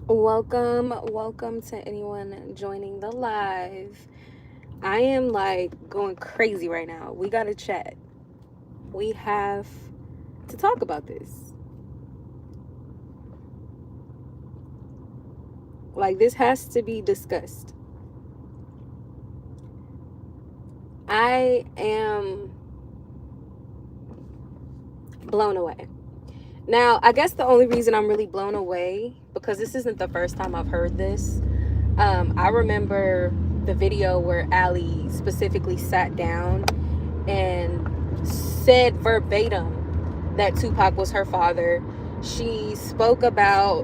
Welcome to anyone joining the live. I am like going crazy right now. We gotta chat. We have to talk about this. Like, this has to be discussed. I am blown away. Now, I guess the only reason I'm really blown away, because this isn't the first time I've heard this. I remember the video where Allie specifically sat down and said verbatim that Tupac was her father. She spoke about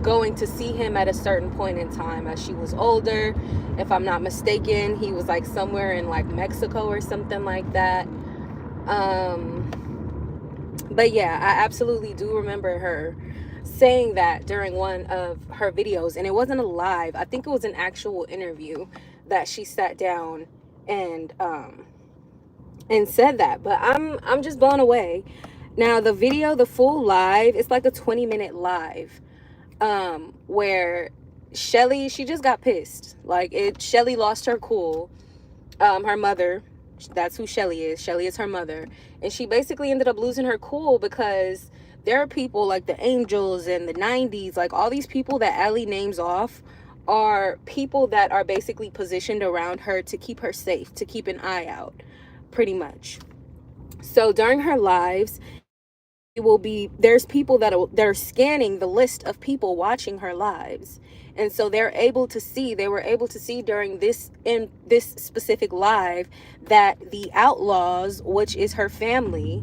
going to see him at a certain point in time as she was older. If I'm not mistaken, he was like somewhere in like Mexico or something like that. But yeah, I absolutely do remember her saying that during one of her videos, and it wasn't a live. I think it was an actual interview that she sat down and said that. But I'm just blown away. Now the video, the full live, it's like a 20-minute live, where Shelly, she just got pissed. Like, Shelly lost her cool. Her mother, that's who Shelly is. Shelly is her mother. And she basically ended up losing her cool because there are people like the Angels and the 90s, like all these people that Allie names off are people that are basically positioned around her to keep her safe, to keep an eye out, pretty much. So during her lives, there's people that are scanning the list of people watching her lives, and so they were able to see during this specific live that the Outlaws, which is her family,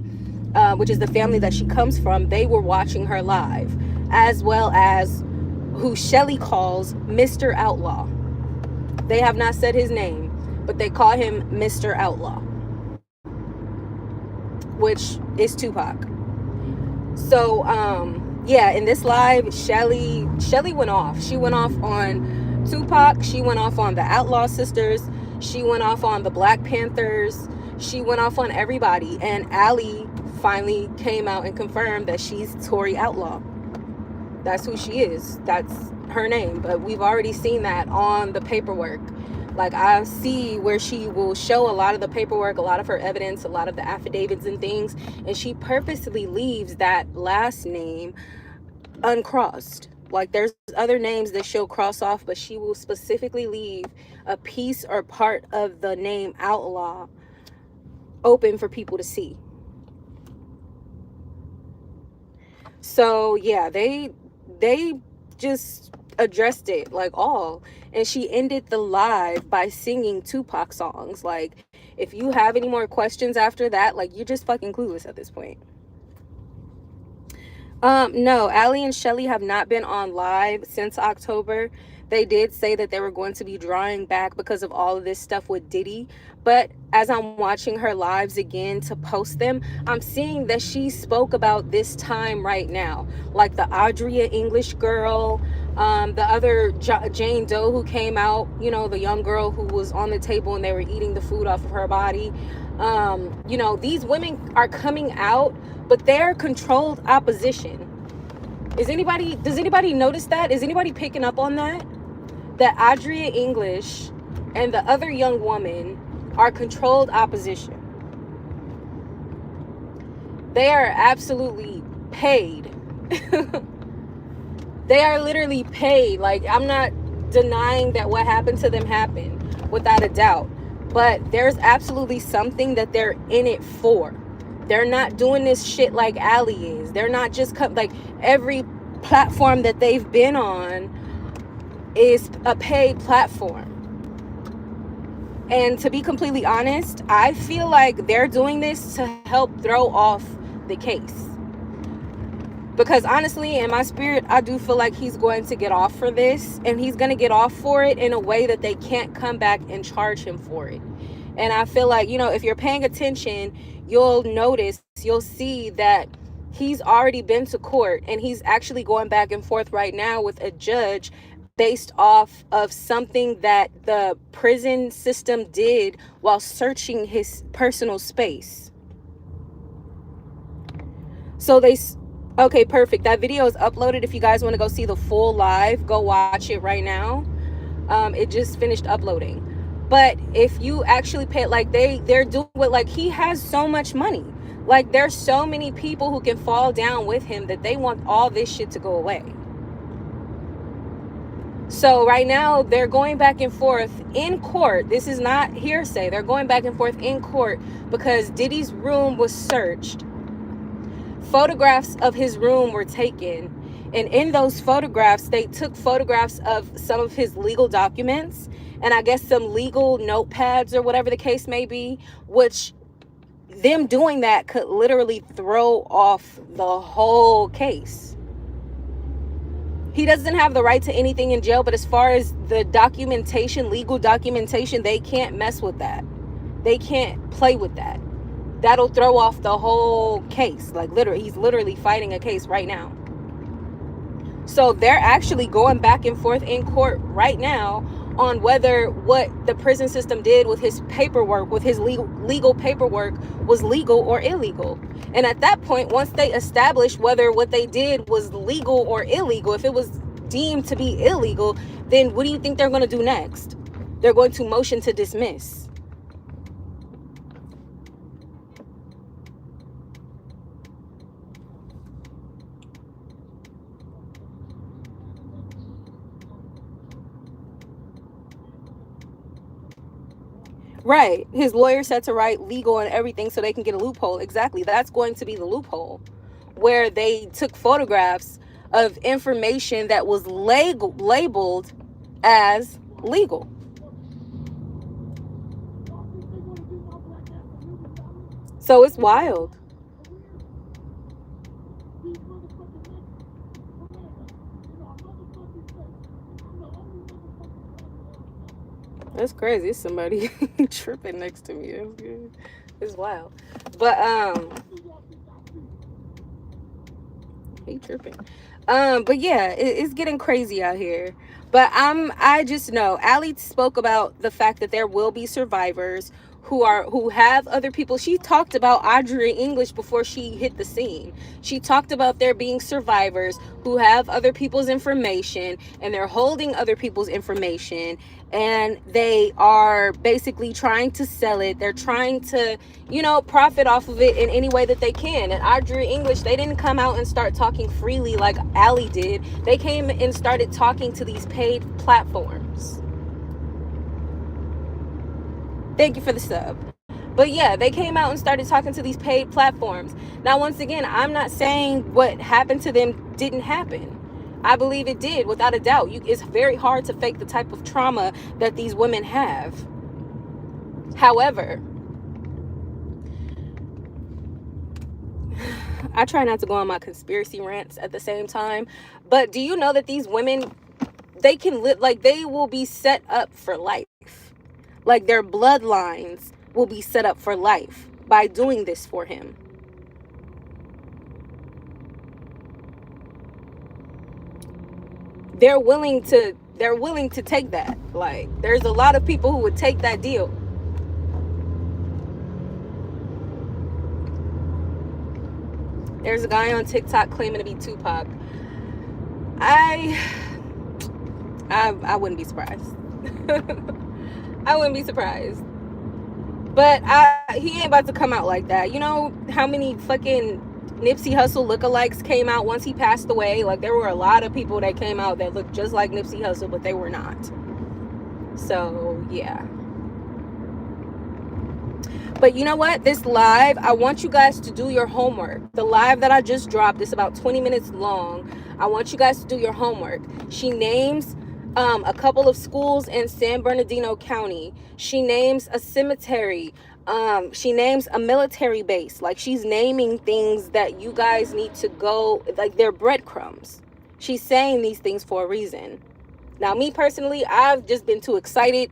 which is the family that she comes from, they were watching her live, as well as who Shelly calls Mr. Outlaw. They have not said his name, but they call him Mr. Outlaw, which is Tupac. So yeah, in this live, Shelly went off. She went off on Tupac. She went off on the Outlaw Sisters. She went off on the Black Panthers. She went off on everybody. And Allie finally came out and confirmed that she's Tory Outlaw. That's who she is. That's her name. But we've already seen that on the paperwork. Like, I see where she will show a lot of the paperwork, a lot of her evidence, a lot of the affidavits and things, and she purposely leaves that last name uncrossed. Like, there's other names that she'll cross off, but she will specifically leave a piece or part of the name Outlaw open for people to see. So yeah, they just addressed it like all, and she ended the live by singing Tupac songs. Like, if you have any more questions after that, like, you're just fucking clueless at this point. No, Allie and Shelly have not been on live since October. They did say that they were going to be drawing back because of all of this stuff with Diddy. But as I'm watching her lives again to post them, I'm seeing that she spoke about this time right now. Like the Adria English girl, the other Jane Doe who came out, the young girl who was on the table and they were eating the food off of her body. These women are coming out, but they're controlled opposition. Does anybody notice that? Is anybody picking up on that? That Adria English and the other young woman are controlled opposition. They are absolutely paid. They are literally paid. Like, I'm not denying that what happened to them happened, without a doubt. But there's absolutely something that they're in it for. They're not doing this shit like Allie is. They're not just like every platform that they've been on is a paid platform. And to be completely honest, I feel like they're doing this to help throw off the case. Because honestly, in my spirit, I do feel like he's going to get off for this, and he's going to get off for it in a way that they can't come back and charge him for it. And I feel like, if you're paying attention, you'll see that he's already been to court, and he's actually going back and forth right now with a judge based off of something that the prison system did while searching his personal space. So Okay, perfect. That video is uploaded. If you guys want to go see the full live, go watch it right now. It just finished uploading. But if you actually pay, like they're doing it, like he has so much money. Like there's so many people who can fall down with him that they want all this shit to go away. So right now they're going back and forth in court. This is not hearsay. They're going back and forth in court because Diddy's room was searched. Photographs of his room were taken. And in those photographs, they took photographs of some of his legal documents and I guess some legal notepads or whatever the case may be, which them doing that could literally throw off the whole case. He doesn't have the right to anything in jail, but as far as the documentation, legal documentation, they can't mess with that. They can't play with that. That'll throw off the whole case. Like literally, he's literally fighting a case right now. So they're actually going back and forth in court right now on whether what the prison system did with his paperwork, with his legal paperwork, was legal or illegal. And at that point, once they establish whether what they did was legal or illegal, if it was deemed to be illegal, then what do you think they're going to do next? They're going to motion to dismiss. Right. His lawyer said to write legal and everything so they can get a loophole. Exactly. That's going to be the loophole, where they took photographs of information that was labeled as legal. So it's wild. That's crazy. It's somebody tripping next to me. It's wild. But he tripping. But yeah, it's getting crazy out here. But I just know Allie spoke about the fact that there will be survivors who have other people. She talked about Audrey English before she hit the scene. She talked about there being survivors who have other people's information and they're holding other people's information and they are basically trying to sell it. They're trying to, profit off of it in any way that they can. And Audrey English, they didn't come out and start talking freely like Allie did. They came and started talking to these paid platforms. Thank you for the sub. But yeah, they came out and started talking to these paid platforms. Now, once again, I'm not saying what happened to them didn't happen. I believe it did, without a doubt. It's very hard to fake the type of trauma that these women have. However, I try not to go on my conspiracy rants at the same time. But do you know that these women, they can live, like they will be set up for life. Like their bloodlines will be set up for life by doing this for him. They're willing to take that. Like there's a lot of people who would take that deal. There's a guy on TikTok claiming to be Tupac. I wouldn't be surprised. I wouldn't be surprised. But he ain't about to come out like that. You know how many fucking Nipsey Hussle lookalikes came out once he passed away? Like there were a lot of people that came out that looked just like Nipsey Hussle, but they were not. So yeah. But you know what? This live, I want you guys to do your homework. The live that I just dropped is about 20 minutes long. I want you guys to do your homework. She names a couple of schools in San Bernardino County. She names a cemetery. She names a military base. Like she's naming things that you guys need to go, like they're breadcrumbs. She's saying these things for a reason. Now, me personally, I've just been too excited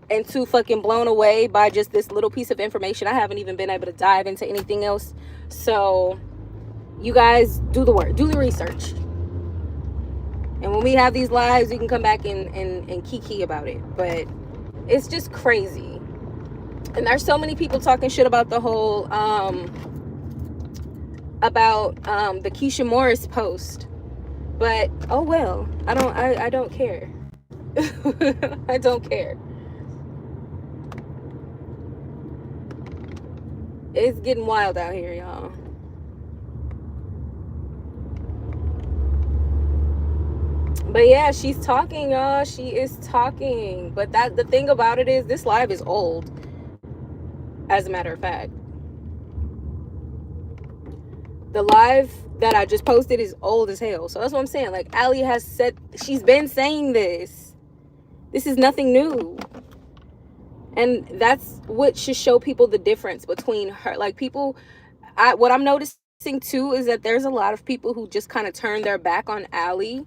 and too fucking blown away by just this little piece of information. I haven't even been able to dive into anything else. So you guys do the work, do the research. And when we have these lives, we can come back and kiki about it. But it's just crazy. And there's so many people talking shit about the whole about the Keisha Morris post. But oh well, I don't care. I don't care. It's getting wild out here, y'all. But yeah, she's talking, y'all. She is talking. But the thing about it is, this live is old. As a matter of fact, the live that I just posted is old as hell. So that's what I'm saying. Like, Allie has said, she's been saying this. This is nothing new. And that's what should show people the difference between her. Like, people, what I'm noticing too is that there's a lot of people who just kind of turn their back on Allie.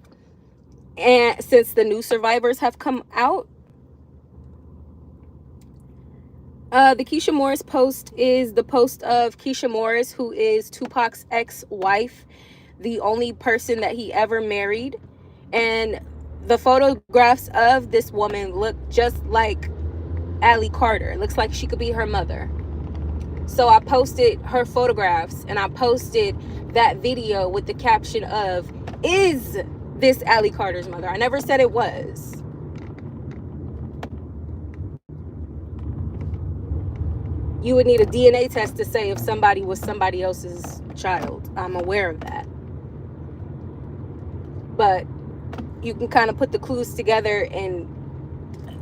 And since the new survivors have come out, the Keisha Morris post is the post of Keisha Morris, who is Tupac's ex-wife, the only person that he ever married. And the photographs of this woman look just like Allie Carter. It looks like she could be her mother. So I posted her photographs, and I posted that video with the caption of, "Is this Allie Carter's mother?" I never said it was. You would need a DNA test to say if somebody was somebody else's child. I'm aware of that. But you can kind of put the clues together and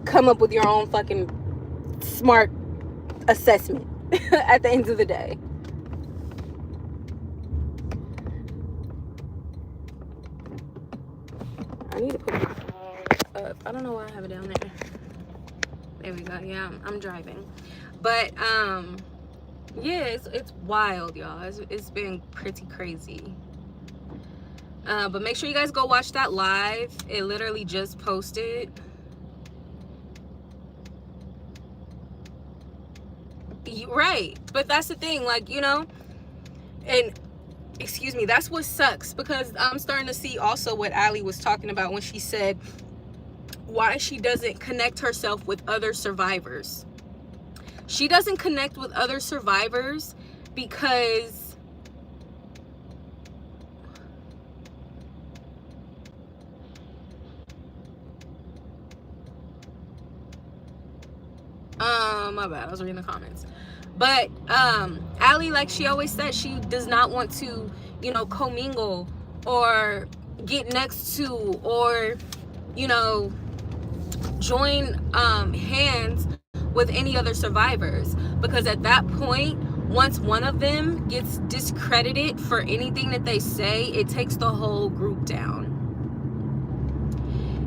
come up with your own fucking smart assessment at the end of the day. I need to put my phone up. I don't know why I have it down there. There we go. Yeah, I'm driving. But yeah, it's wild, y'all. It's been pretty crazy. But make sure you guys go watch that live. It literally just posted. Right. But that's the thing, like, you know, and excuse me, that's what sucks, because I'm starting to see also what Allie was talking about when she said why she doesn't connect herself with other survivors. She doesn't connect with other survivors because my bad, I was reading the comments. But Allie, like she always says, she does not want to, you know, commingle or get next to or, you know, join hands with any other survivors, because at that point, once one of them gets discredited for anything that they say, it takes the whole group down.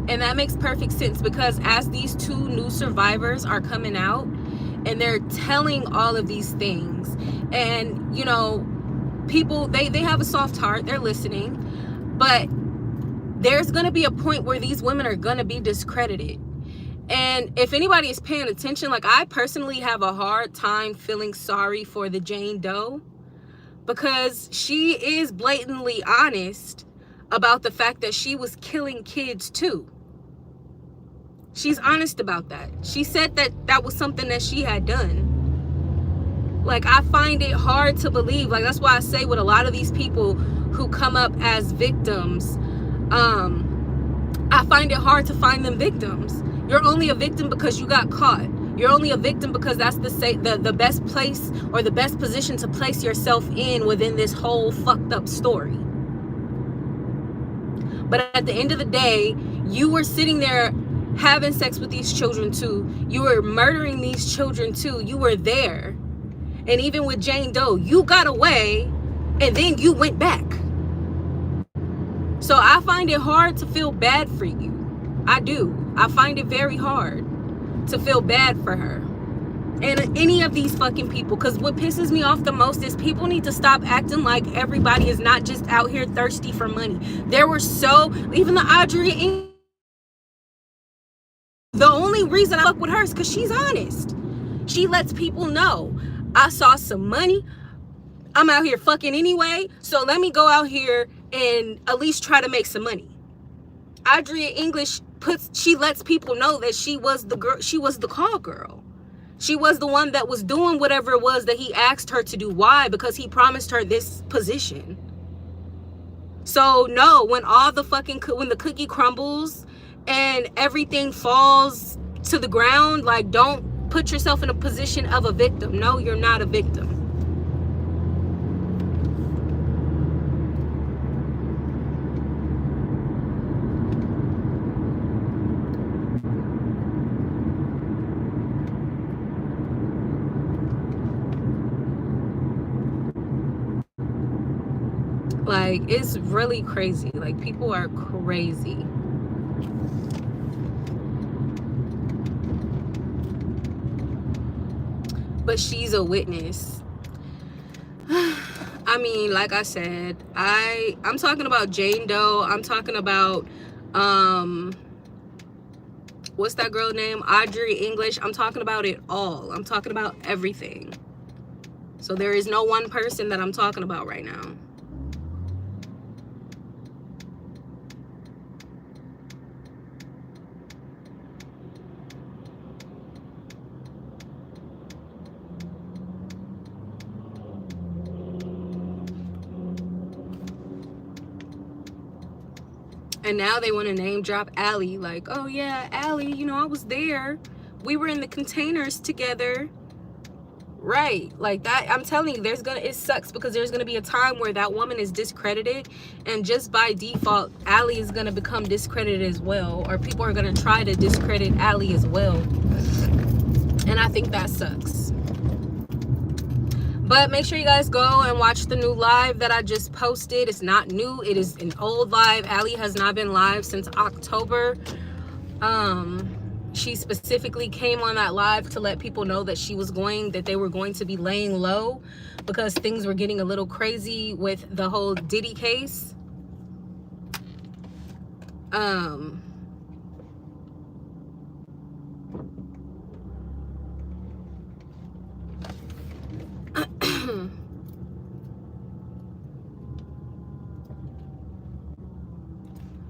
And that makes perfect sense, because as these two new survivors are coming out and they're telling all of these things, and you know, people, they have a soft heart, they're listening, but there's gonna be a point where these women are gonna be discredited. And if anybody is paying attention, like, I personally have a hard time feeling sorry for the Jane Doe, because she is blatantly honest about the fact that she was killing kids too. She's honest about that. She said that that was something that she had done. Like, I find it hard to believe. Like, that's why I say with a lot of these people who come up as victims, I find it hard to find them victims. You're only a victim because you got caught. You're only a victim because that's the best place or the best position to place yourself in within this whole fucked up story. But at the end of the day, you were sitting there having sex with these children too. You were murdering these children too. You were there. And even with Jane Doe, you got away and then you went back. So I find it hard to feel bad for you. I do. I find it very hard to feel bad for her and any of these fucking people, because what pisses me off the most is people need to stop acting like everybody is not just out here thirsty for money. There were even the Audrey, the only reason I fuck with her is because she's honest. She lets people know, I saw some money, I'm out here fucking anyway, so let me go out here and at least try to make some money. Audrey English she lets people know that she was the girl, she was the call girl. She was the one that was doing whatever it was that he asked her to do. Why? Because he promised her this position. So no, when the cookie crumbles and everything falls to the ground, like, don't put yourself in a position of a victim. No, you're not a victim. Like, it's really crazy. Like, people are crazy. But she's a witness. I mean, like I said, I'm talking about Jane Doe. I'm talking about what's that girl name? Audrey English. I'm talking about it all. I'm talking about everything. So there is no one person that I'm talking about right now. And now they want to name drop Allie. Like, oh yeah, Allie, you know, I was there. We were in the containers together. Right. Like that. I'm telling you, it sucks because there's going to be a time where that woman is discredited. And just by default, Allie is going to become discredited as well. Or people are going to try to discredit Allie as well. And I think that sucks. But make sure you guys go and watch the new live that I just posted. It's not new. It is an old live. Allie has not been live since October. She specifically came on that live to let people know that they were going to be laying low because things were getting a little crazy with the whole Diddy case.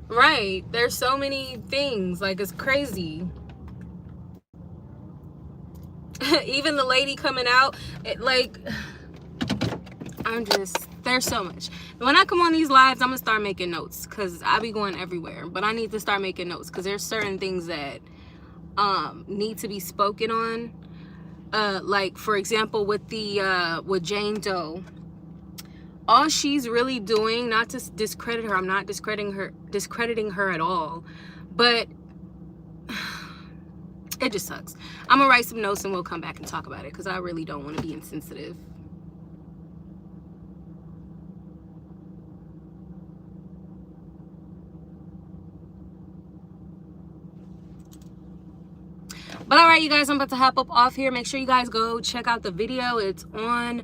Right. There's so many things. Like, it's crazy. Even the lady coming out, there's so much. When I come on these lives, I'm gonna start making notes because I be going everywhere. But I need to start making notes because there's certain things that need to be spoken on. Like, for example, with Jane Doe. All she's really doing, not to discredit her, I'm not discrediting her at all, but it just sucks. I'm gonna write some notes and we'll come back and talk about it because I really don't want to be insensitive. But all right, you guys, I'm about to hop up off here. Make sure you guys go check out the video. It's on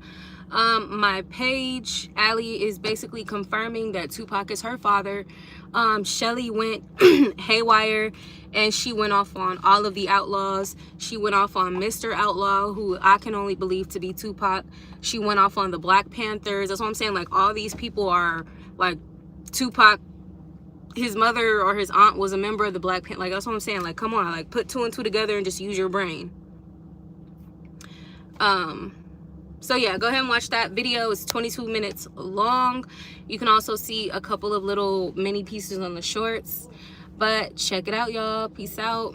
my page. Allie is basically confirming that Tupac is her father. Shelly went haywire and she went off on all of the outlaws. She went off on Mr. Outlaw, who I can only believe to be Tupac. She went off on the Black Panthers. That's what I'm saying. Like, all these people are like Tupac. His mother or his aunt was a member of the Black Panther. Like, that's what I'm saying. Like, come on, like, put 2 and 2 together and just use your brain. So yeah, go ahead and watch that video. It's 22 minutes long. You can also see a couple of little mini pieces on the shorts. But check it out, y'all. Peace out.